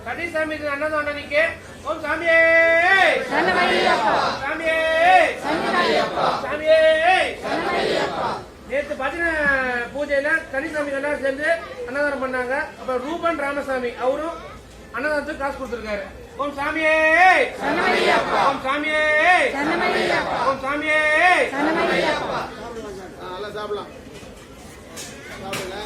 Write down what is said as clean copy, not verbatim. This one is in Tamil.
கன்னிசாமி அன்னதானிக்கு ஓம் சாமியே சாமியே சாமியே. நேற்று பாத்தீங்கன்னா பூஜையில கன்னிசாமி எல்லாரும் சேர்ந்து அன்னதானம் பண்ணாங்க. அப்ப ரூபன் ராமசாமி அவரும் அன்னதானத்துக்கு காசு கொடுத்திருக்காரு. ஓம் சாமியே ஓம் சாமியே ஓம் சாமியே. நல்லா சாப்பிடலாம். சாப்பிடல